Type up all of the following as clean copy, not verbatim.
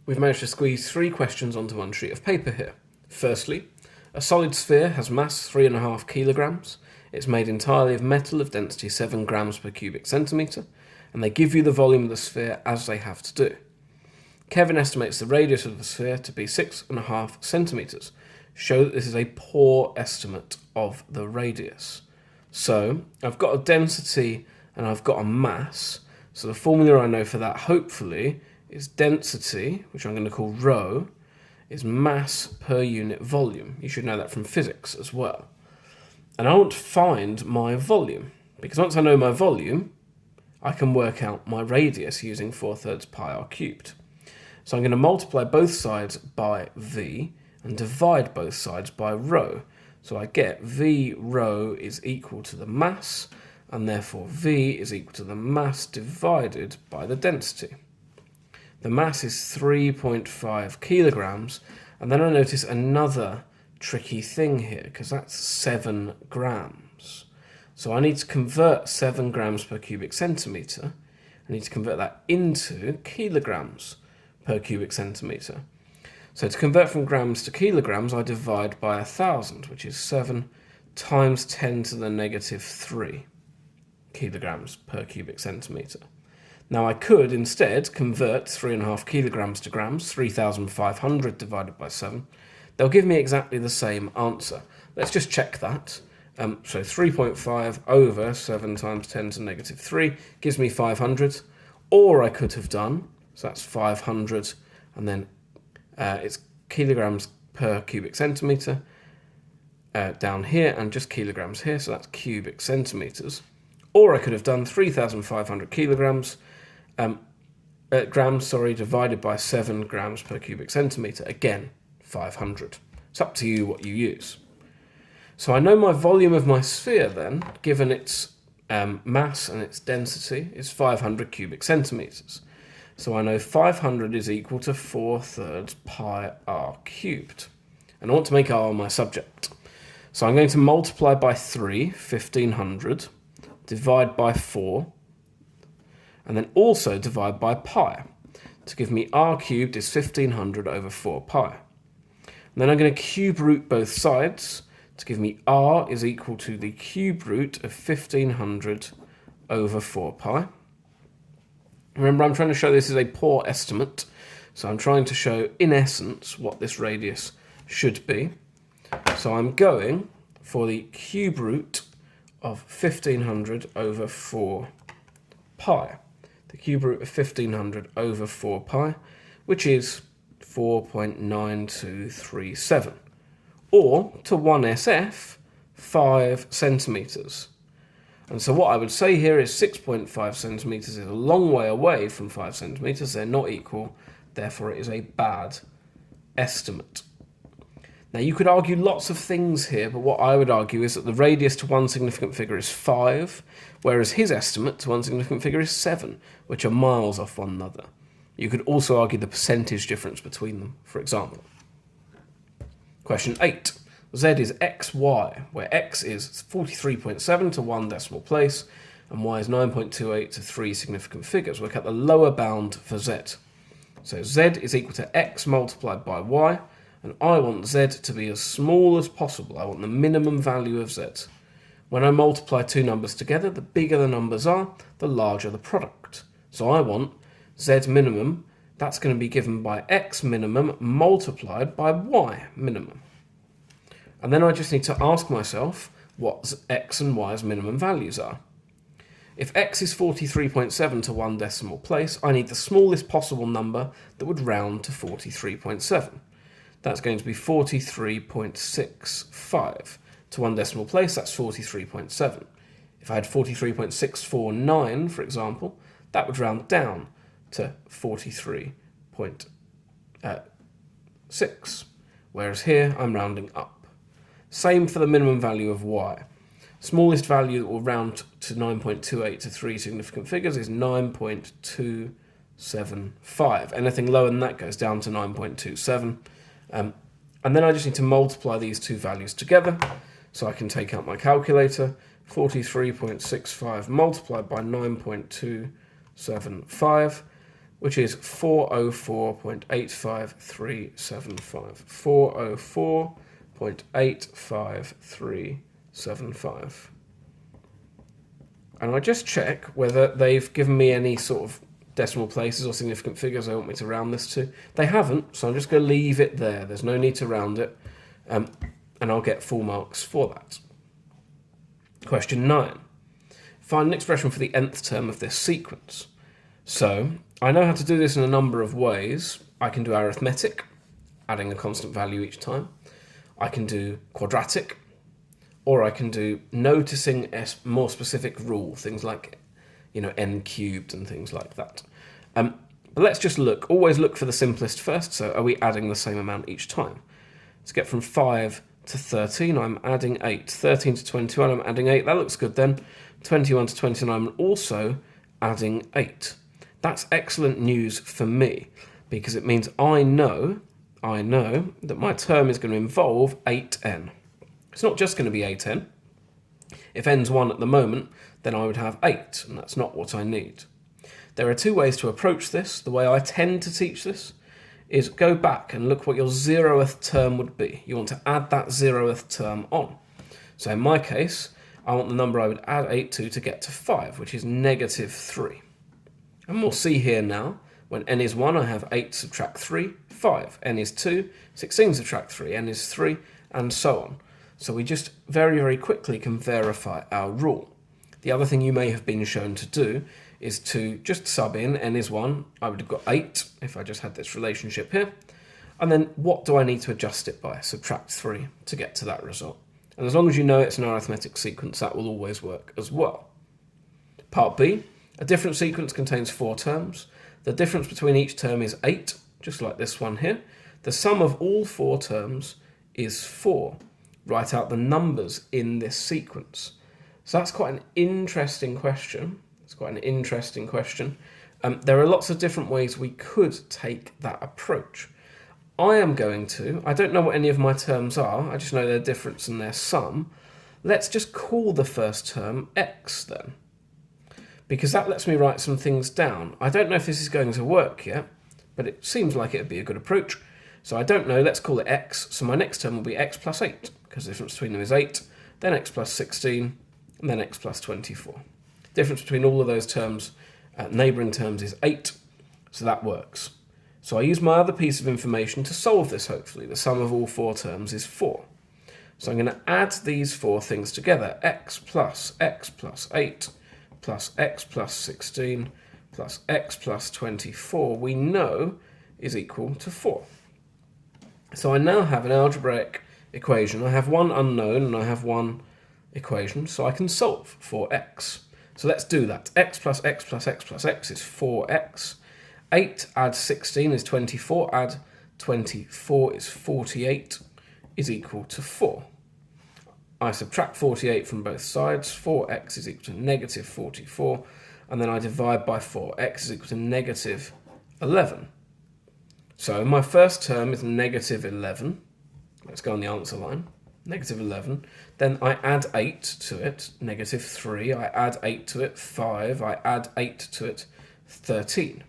We've managed to squeeze 3 questions onto one sheet of paper here. Firstly, a solid sphere has mass 3.5 kilograms. It's made entirely of metal of density 7 grams per cubic centimetre, and they give you the volume of the sphere as they have to do. Kevin estimates the radius of the sphere to be 6.5 centimetres. Show that this is a poor estimate of the radius. So I've got a density and I've got a mass. So the formula I know for that, hopefully, is density, which I'm going to call rho, is mass per unit volume. You should know that from physics as well. And I want to find my volume, because once I know my volume, I can work out my radius using 4/3 pi r cubed. So I'm going to multiply both sides by v and divide both sides by rho. So I get v rho is equal to the mass, and therefore v is equal to the mass divided by the density. The mass is 3.5 kilograms, and then I notice another tricky thing here, because that's 7 grams. So I need to convert 7 grams per cubic centimetre. I need to convert that into kilograms per cubic centimetre. So to convert from grams to kilograms, I divide by 1,000, which is 7 times 10 to the negative 3 kilograms per cubic centimetre. Now I could instead convert 3.5 kilograms to grams, 3,500 divided by 7. They'll give me exactly the same answer. Let's just check that. So 3.5 over 7 times 10 to negative 3 gives me 500. Or I could have done, so that's 500, and then it's kilograms per cubic centimetre down here, and just kilograms here, so that's cubic centimetres. Or I could have done 3,500 kilograms, grams, divided by 7 grams per cubic centimetre. Again, 500. It's up to you what you use. So I know my volume of my sphere then, given its mass and its density, is 500 cubic centimetres. So I know 500 is equal to 4/3 pi r cubed. And I want to make r my subject. So I'm going to multiply by 3, 1,500, divide by 4, and then also divide by pi to give me r cubed is 1,500 over 4 pi. And then I'm going to cube root both sides to give me r is equal to the cube root of 1,500 over 4 pi. Remember, I'm trying to show this is a poor estimate, so I'm trying to show, in essence, what this radius should be. So I'm going for the cube root of 1,500 over 4 pi. The cube root of 1,500 over 4 pi, which is 4.9237. Or, to 1SF, 5 centimetres. And so what I would say here is 6.5 centimetres is a long way away from 5 centimetres. They're not equal, therefore it is a bad estimate. Now you could argue lots of things here, but what I would argue is that the radius to one significant figure is 5, whereas his estimate to one significant figure is 7, which are miles off one another. You could also argue the percentage difference between them, for example. Question 8. Z is xy, where x is 43.7 to 1 decimal place, and y is 9.28 to 3 significant figures. Work out the lower bound for z. So z is equal to x multiplied by y, and I want z to be as small as possible. I want the minimum value of z. When I multiply two numbers together, the bigger the numbers are, the larger the product. So I want z minimum, that's going to be given by x minimum multiplied by y minimum. And then I just need to ask myself what x and y's minimum values are. If x is 43.7 to 1 decimal place, I need the smallest possible number that would round to 43.7. That's going to be 43.65. To 1 decimal place, that's 43.7. If I had 43.649, for example, that would round down to 43.6. Whereas here, I'm rounding up. Same for the minimum value of y. Smallest value that will round to 9.28 to 3 significant figures is 9.275. Anything lower than that goes down to 9.27. And then I just need to multiply these two values together. So I can take out my calculator. 43.65 multiplied by 9.275. which is 404.85375. 404.85375. And I just check whether they've given me any sort of decimal places or significant figures they want me to round this to. They haven't, so I'm just going to leave it there. There's no need to round it, and I'll get full marks for that. Question 9. Find an expression for the nth term of this sequence. So, I know how to do this in a number of ways. I can do arithmetic, adding a constant value each time. I can do quadratic, or I can do noticing a more specific rule, things like, n cubed and things like that. But let's just always look for the simplest first. So are we adding the same amount each time? Let's get from 5 to 13, I'm adding 8. 13 to 21, I'm adding 8. That looks good then. 21 to 29, I'm also adding 8. That's excellent news for me, because it means I know that my term is going to involve 8n. It's not just going to be 8n. If n's 1 at the moment, then I would have 8, and that's not what I need. There are two ways to approach this. The way I tend to teach this is go back and look what your 0th term would be. You want to add that 0th term on. So in my case, I want the number I would add 8 to get to 5, which is -3. And we'll see here now, when n is 1, I have 8 subtract 3, 5. N is 2, 16 subtract 3, n is 3, and so on. So we just very, very quickly can verify our rule. The other thing you may have been shown to do is to just sub in n is 1. I would have got 8 if I just had this relationship here. And then what do I need to adjust it by? Subtract 3 to get to that result. And as long as you know it's an arithmetic sequence, that will always work as well. Part B, a different sequence contains 4 terms. The difference between each term is 8, just like this one here. The sum of all 4 terms is 4. Write out the numbers in this sequence. So that's quite an interesting question. There are lots of different ways we could take that approach. I don't know what any of my terms are, I just know their difference and their sum. Let's just call the first term x then, because that lets me write some things down. I don't know if this is going to work yet, but it seems like it would be a good approach. So I don't know, let's call it x. So my next term will be x plus 8, because the difference between them is 8, then x plus 16, and then x plus 24. Difference between all of those terms, neighbouring terms, is 8, so that works. So I use my other piece of information to solve this, hopefully. The sum of all 4 terms is 4. So I'm going to add these 4 things together. X plus 8 plus x plus 16 plus x plus 24, we know, is equal to 4. So I now have an algebraic equation. I have one unknown and I have one equation, so I can solve for x. So let's do that. X plus x plus x plus x is 4x. 8 add 16 is 24, add 24 is 48, is equal to 4. I subtract 48 from both sides, 4x is equal to -44, and then I divide by 4, x is equal to -11. So my first term is -11, let's go on the answer line, -11, then I add 8 to it, -3, I add 8 to it, 5, I add 8 to it, 13.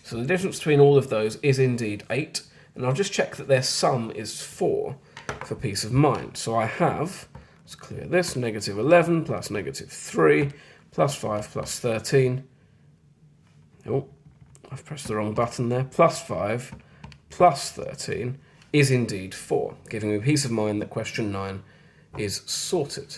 So the difference between all of those is indeed 8, and I'll just check that their sum is 4 for peace of mind. So I have, let's clear this, -11 plus -3 plus 5 plus 13. Oh, I've pressed the wrong button there. Plus 5 plus 13 is indeed 4, giving me peace of mind that question 9 is sorted.